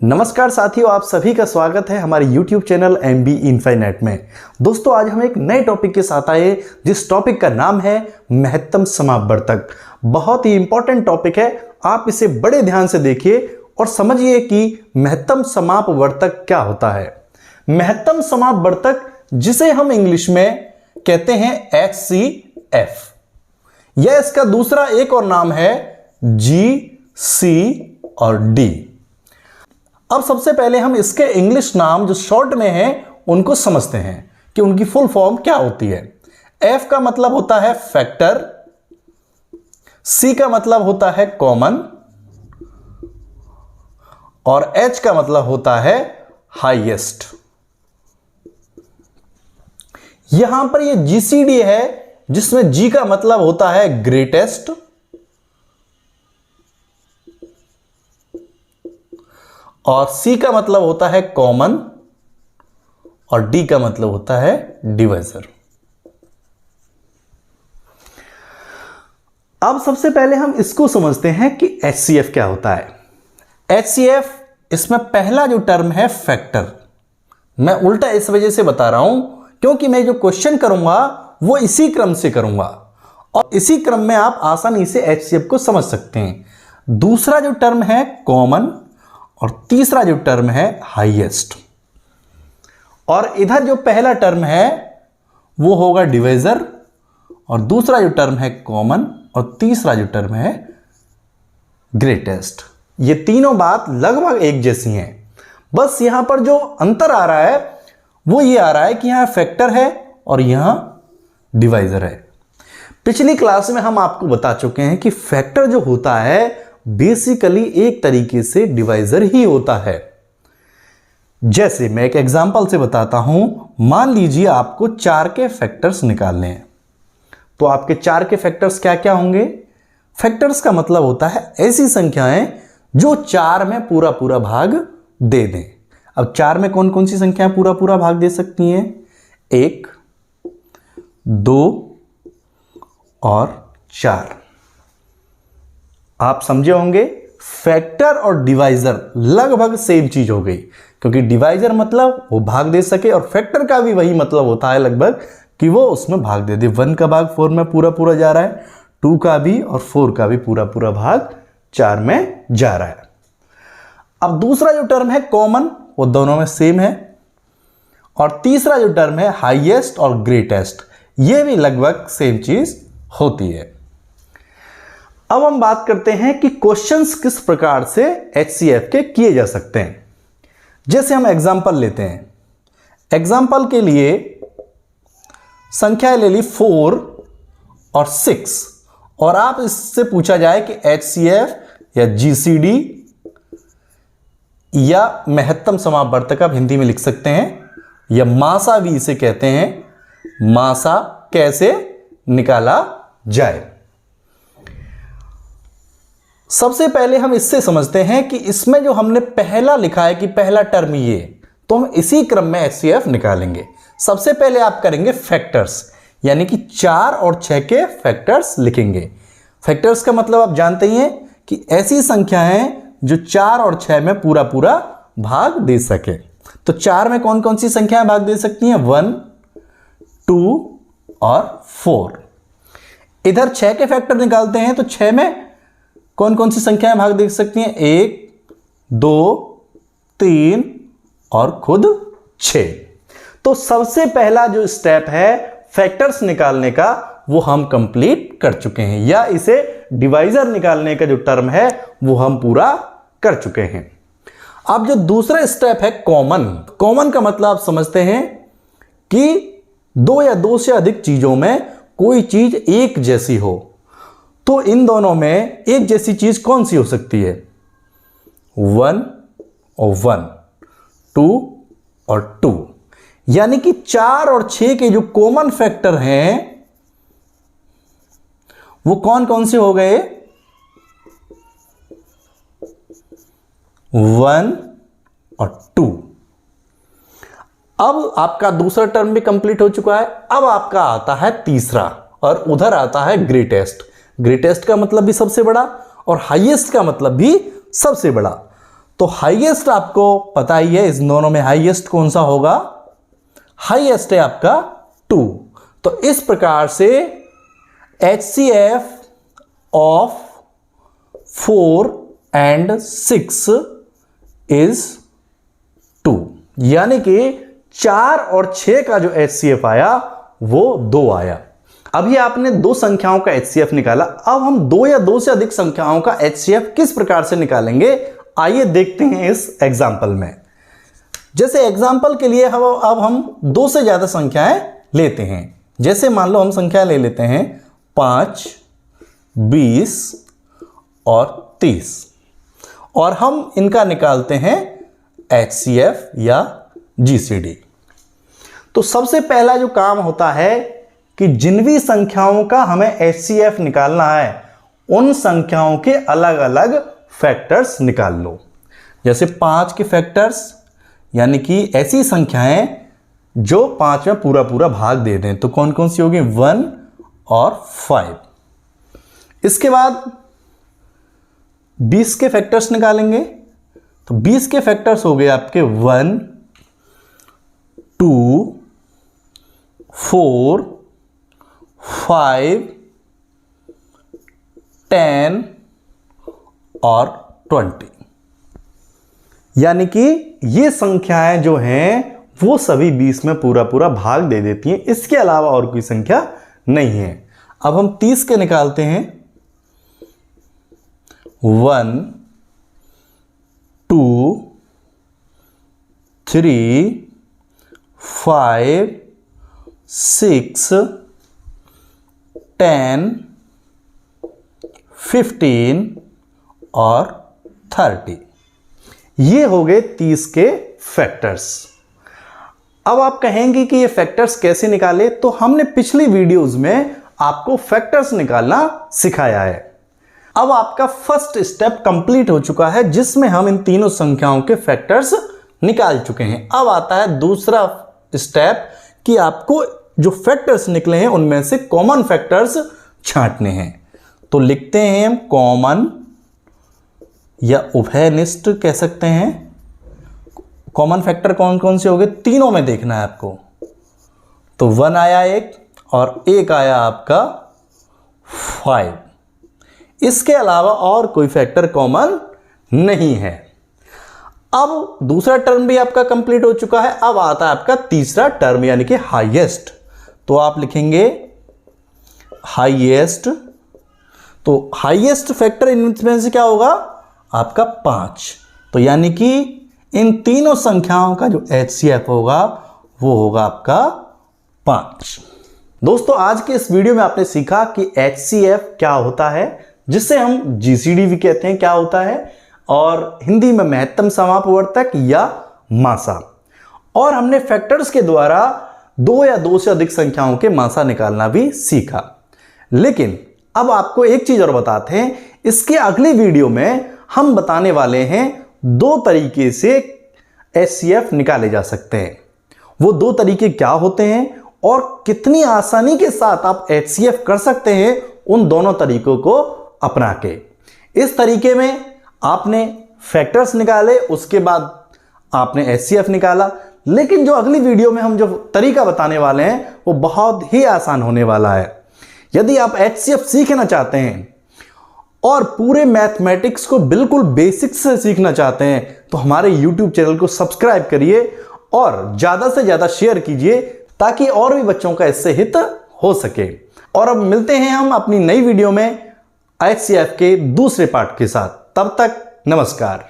नमस्कार साथियों, आप सभी का स्वागत है हमारे YouTube चैनल MB इनफाइनाइट में। दोस्तों, आज हम एक नए टॉपिक के साथ आए जिस टॉपिक का नाम है महत्तम समापवर्तक। बहुत ही इंपॉर्टेंट टॉपिक है, आप इसे बड़े ध्यान से देखिए और समझिए कि महत्तम समापवर्तक क्या होता है। महत्तम समापवर्तक, जिसे हम इंग्लिश में कहते हैं HCF, यह इसका दूसरा एक और नाम है G, C और D। अब सबसे पहले हम इसके इंग्लिश नाम जो शॉर्ट में हैं उनको समझते हैं कि उनकी फुल फॉर्म क्या होती है। F का मतलब होता है फैक्टर, C का मतलब होता है कॉमन और H का मतलब होता है हाईएस्ट। यहां पर ये GCD है जिसमें G का मतलब होता है ग्रेटेस्ट और C का मतलब होता है कॉमन और D का मतलब होता है डिवाइजर। अब सबसे पहले हम इसको समझते हैं कि HCF क्या होता है। HCF, इसमें पहला जो टर्म है फैक्टर। मैं उल्टा इस वजह से बता रहा हूं क्योंकि मैं जो क्वेश्चन करूंगा वो इसी क्रम से करूंगा और इसी क्रम में आप आसानी से HCF को समझ सकते हैं। दूसरा जो टर्म है कॉमन और तीसरा जो टर्म है हाईएस्ट। और इधर जो पहला टर्म है वो होगा डिवाइजर और दूसरा जो टर्म है कॉमन और तीसरा जो टर्म है ग्रेटेस्ट। ये तीनों बात लगभग एक जैसी हैं, बस यहां पर जो अंतर आ रहा है वो ये आ रहा है कि यहां फैक्टर है और यहां डिवाइजर है। पिछली क्लास में हम आपको बता चुके हैं कि फैक्टर जो होता है बेसिकली एक तरीके से डिवाइजर ही होता है। जैसे मैं एक एग्जांपल से बताता हूं, मान लीजिए आपको 4 के फैक्टर्स निकालने हैं, तो आपके 4 के फैक्टर्स क्या क्या होंगे। फैक्टर्स का मतलब होता है ऐसी संख्याएं जो 4 में पूरा पूरा भाग दे दें। अब 4 में कौन कौन सी संख्याएं पूरा पूरा भाग दे सकती हैं? 1, 2 और 4। आप समझे होंगे, फैक्टर और डिवाइजर लगभग सेम चीज हो गई, क्योंकि डिवाइजर मतलब वो भाग दे सके और फैक्टर का भी वही मतलब होता है लगभग कि वो उसमें भाग दे दे। 1 का भाग 4 में पूरा पूरा जा रहा है, 2 का भी और 4 का भी पूरा पूरा भाग 4 में जा रहा है। अब दूसरा जो टर्म है कॉमन, वो दोनों में सेम है और तीसरा जो टर्म है हाईएस्ट और ग्रेटेस्ट, ये भी लगभग सेम चीज होती है। अब हम बात करते हैं कि क्वेश्चंस किस प्रकार से HCF के किए जा सकते हैं। जैसे हम एग्जांपल लेते हैं, एग्जांपल के लिए संख्याएं ले ली 4 और 6 और आप इससे पूछा जाए कि HCF या GCD या महत्तम समापवर्तक आप हिंदी में लिख सकते हैं, या मासा भी इसे कहते हैं, मासा कैसे निकाला जाए। सबसे पहले हम इससे समझते हैं कि इसमें जो हमने पहला लिखा है कि पहला टर्म ये, तो हम इसी क्रम में HCF निकालेंगे। सबसे पहले आप करेंगे फैक्टर्स, यानी कि 4 और 6 के फैक्टर्स लिखेंगे। फैक्टर्स का मतलब आप जानते ही हैं कि ऐसी संख्याएं जो 4 और 6 में पूरा पूरा भाग दे सके। तो 4 में कौन कौन सी संख्याएं भाग दे सकती हैं? 1, 2 और 4। इधर 6 के फैक्टर निकालते हैं तो 6 में कौन कौन सी संख्याएं भाग दे सकती हैं? 1, 2, 3 और खुद 6। तो सबसे पहला जो स्टेप है फैक्टर्स निकालने का वो हम कंप्लीट कर चुके हैं, या इसे डिवाइजर निकालने का जो टर्म है वो हम पूरा कर चुके हैं। अब जो दूसरा स्टेप है कॉमन। कॉमन का मतलब आप समझते हैं कि 2 या 2 से अधिक चीजों में कोई चीज एक जैसी हो, तो इन दोनों में एक जैसी चीज कौन सी हो सकती है? 1 और 1, 2 और 2। यानी कि 4 और 6 के जो कॉमन फैक्टर हैं वो कौन कौन से हो गए? 1 और 2। अब आपका दूसरा टर्म भी कंप्लीट हो चुका है। अब आपका आता है तीसरा और उधर आता है ग्रेटेस्ट। ग्रेटेस्ट का मतलब भी सबसे बड़ा और हाईएस्ट का मतलब भी सबसे बड़ा। तो हाईएस्ट आपको पता ही है, इस दोनों में हाईएस्ट कौन सा होगा? हाईएस्ट है आपका 2। तो इस प्रकार से HCF ऑफ 4 and 6 is 2, यानी कि 4 और 6 का जो HCF आया वो 2 आया। अभी आपने दो संख्याओं का HCF निकाला, अब हम दो या दो से अधिक संख्याओं का HCF किस प्रकार से निकालेंगे, आइए देखते हैं इस एग्जाम्पल में। जैसे एग्जाम्पल के लिए अब हम दो से ज्यादा संख्याएं लेते हैं। जैसे मान लो हम संख्या ले लेते हैं 5, 20 और 30, और हम इनका निकालते हैं HCF या GCD। तो सबसे पहला जो काम होता है कि जिन भी संख्याओं का हमें HCF निकालना है उन संख्याओं के अलग अलग फैक्टर्स निकाल लो। जैसे 5 के फैक्टर्स, यानी कि ऐसी संख्याएं जो 5 में पूरा पूरा भाग दे दें, तो कौन कौन सी होगी? 1 और 5। इसके बाद 20 के फैक्टर्स निकालेंगे, तो 20 के फैक्टर्स हो गए आपके 1, 2, 4, 5, 10 और 20। यानी कि ये संख्याएं जो हैं वो सभी 20 में पूरा पूरा भाग दे देती हैं, इसके अलावा और कोई संख्या नहीं है। अब हम 30 के निकालते हैं। 1, 2, 3, 5, 6, 10, 15 और 30। ये हो गए 30 के फैक्टर्स। अब आप कहेंगे कि ये फैक्टर्स कैसे निकाले, तो हमने पिछली वीडियोस में आपको फैक्टर्स निकालना सिखाया है। अब आपका फर्स्ट स्टेप कंप्लीट हो चुका है, जिसमें हम इन तीनों संख्याओं के फैक्टर्स निकाल चुके हैं। अब आता है दूसरा स्टेप कि आपको जो फैक्टर्स निकले हैं उनमें से कॉमन फैक्टर्स छांटने हैं। तो लिखते हैं हम कॉमन या उभयनिष्ठ कह सकते हैं। कॉमन फैक्टर कौन कौन से हो गए? तीनों में देखना है आपको। तो 1 आया एक, और एक आया आपका 5। इसके अलावा और कोई फैक्टर कॉमन नहीं है। अब दूसरा टर्म भी आपका कंप्लीट हो चुका है। अब आता है आपका तीसरा टर्म, यानी कि हाईएस्ट। तो आप लिखेंगे हाईएस्ट। तो हाईएस्ट फैक्टर इनमें से क्या होगा? आपका 5। तो यानी कि इन तीनों संख्याओं का जो HCF होगा वो होगा आपका 5। दोस्तों, आज के इस वीडियो में आपने सीखा कि HCF क्या होता है, जिसे हम GCD भी कहते हैं, क्या होता है, और हिंदी में महत्तम समापवर्तक या मासा। और हमने फैक्टर्स के द्वारा दो या दो से अधिक संख्याओं के मासा निकालना भी सीखा। लेकिन अब आपको एक चीज और बताते हैं, इसके अगले वीडियो में हम बताने वाले हैं दो तरीके से HCF निकाले जा सकते हैं। वो दो तरीके क्या होते हैं और कितनी आसानी के साथ आप HCF कर सकते हैं उन दोनों तरीकों को अपना के। इस तरीके में आपने फैक्टर्स निकाले, उसके बाद आपने HCF निकाला। लेकिन जो अगली वीडियो में हम जो तरीका बताने वाले हैं वो बहुत ही आसान होने वाला है। यदि आप HCF सीखना चाहते हैं और पूरे मैथमेटिक्स को बिल्कुल बेसिक्स से सीखना चाहते हैं तो हमारे YouTube चैनल को सब्सक्राइब करिए और ज़्यादा से ज़्यादा शेयर कीजिए, ताकि और भी बच्चों का इससे हित हो सके। और अब मिलते हैं हम अपनी नई वीडियो में HCF के दूसरे पार्ट के साथ। तब तक नमस्कार।